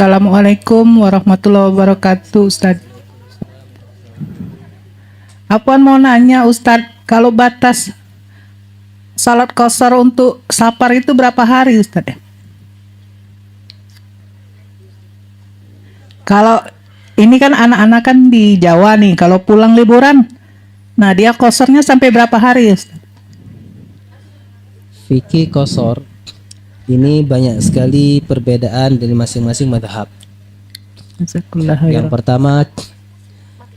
Assalamualaikum warahmatullahi wabarakatuh, Ustadz. Apaan mau nanya, Ustadz, kalau batas salat qashar untuk safar itu berapa hari, Ustadz? Kalau ini kan anak-anak kan di Jawa nih, kalau pulang liburan, nah dia qasharnya sampai berapa hari, Ustadz? Fikih qashar ini banyak sekali perbedaan dari masing-masing madhab. Yang pertama,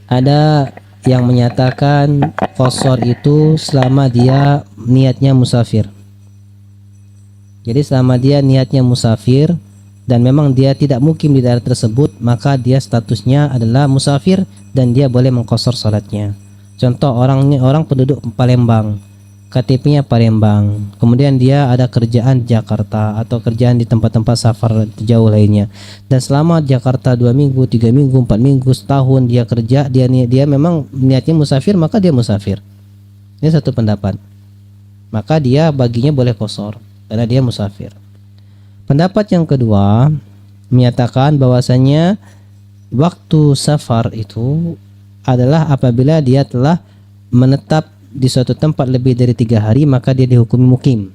ada yang menyatakan qashar itu selama dia niatnya musafir. Jadi selama dia niatnya musafir dan memang dia tidak mukim di daerah tersebut, maka dia statusnya adalah musafir dan dia boleh mengqashar salatnya. Contoh orang penduduk Palembang, KTP-nya Palembang, kemudian dia ada kerjaan di Jakarta atau kerjaan di tempat-tempat safar jauh lainnya, dan selama Jakarta 2 minggu, 3 minggu, 4 minggu, setahun dia kerja, dia memang niatnya musafir, maka dia musafir. Ini satu pendapat, maka dia baginya boleh qashar karena dia musafir. Pendapat yang kedua menyatakan bahwasanya waktu safar itu adalah apabila dia telah menetap di suatu tempat lebih dari 3 hari, maka dia dihukumi mukim.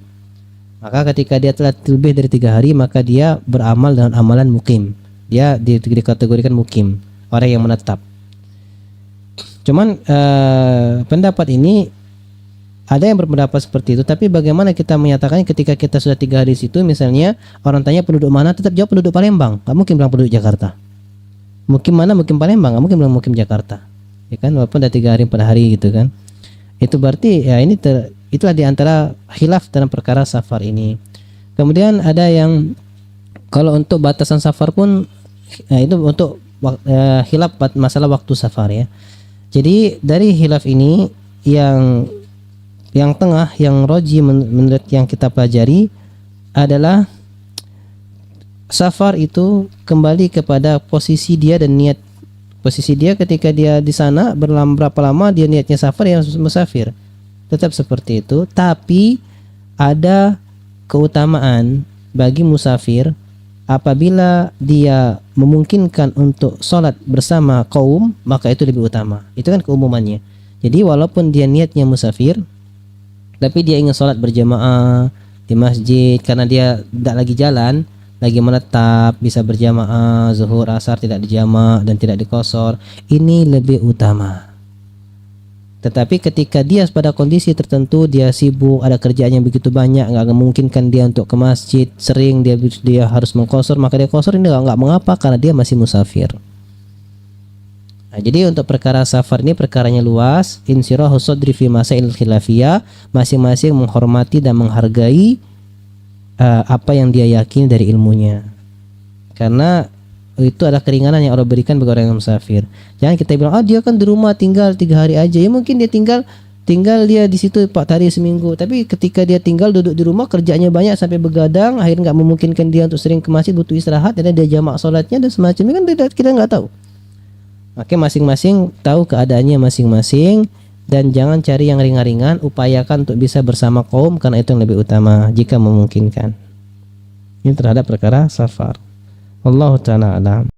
Maka ketika dia telah lebih dari 3 hari, maka dia beramal dengan amalan mukim. Dia dikategorikan mukim, orang yang menetap. Cuman pendapat ini ada yang berpendapat seperti itu, tapi bagaimana kita menyatakannya ketika kita sudah 3 hari di situ? Misalnya orang tanya penduduk mana, tetap jawab penduduk Palembang. Gak mungkin bilang penduduk Jakarta. Mukim mana? Mukim Palembang. Gak mungkin bilang mukim Jakarta, ya kan? Walaupun udah 3 hari 4 hari gitu kan. Itu berarti ya itulah diantara khilaf dalam perkara safar ini. Kemudian ada yang kalau untuk batasan safar pun itu untuk khilaf masalah waktu safar ya. Jadi dari khilaf ini yang tengah, yang roji menurut yang kita pelajari adalah safar itu kembali kepada posisi dia dan niat. Posisi dia ketika dia di sana berapa lama dia niatnya safar, yang musafir. Tetap seperti itu, tapi ada keutamaan bagi musafir apabila dia memungkinkan untuk sholat bersama kaum, maka itu lebih utama. Itu kan keumumannya. Jadi walaupun dia niatnya musafir, tapi dia ingin sholat berjamaah di masjid karena dia tidak lagi jalan, lagi menetap, bisa berjamaah zuhur asar tidak dijama' dan tidak diqashar, ini lebih utama. Tetapi ketika dia pada kondisi tertentu, dia sibuk, ada kerjaan yang begitu banyak, nggak memungkinkan dia untuk ke masjid, sering dia harus mengqashar, maka dia qashar, ini nggak mengapa karena dia masih musafir. Nah, jadi untuk perkara safar ini perkaranya luas. Insyirahus sadri fi masail khilafiyah, masing-masing menghormati dan menghargai apa yang dia yakini dari ilmunya, karena itu adalah keringanan yang Allah berikan bagi orang yang musafir. Jangan kita bilang dia kan di rumah tinggal 3 hari aja, ya mungkin dia tinggal dia di situ 4 hari seminggu, tapi ketika dia tinggal duduk di rumah, kerjanya banyak sampai begadang, akhirnya nggak memungkinkan dia untuk sering ke masjid, butuh istirahat, dan dia jamak sholatnya dan semacamnya, kan kita nggak tahu. Oke, masing-masing tahu keadaannya masing-masing. Dan jangan cari yang ringan-ringan, upayakan untuk bisa bersama kaum karena itu yang lebih utama jika memungkinkan. Ini terhadap perkara safar. Wallahu ta'ala a'lam.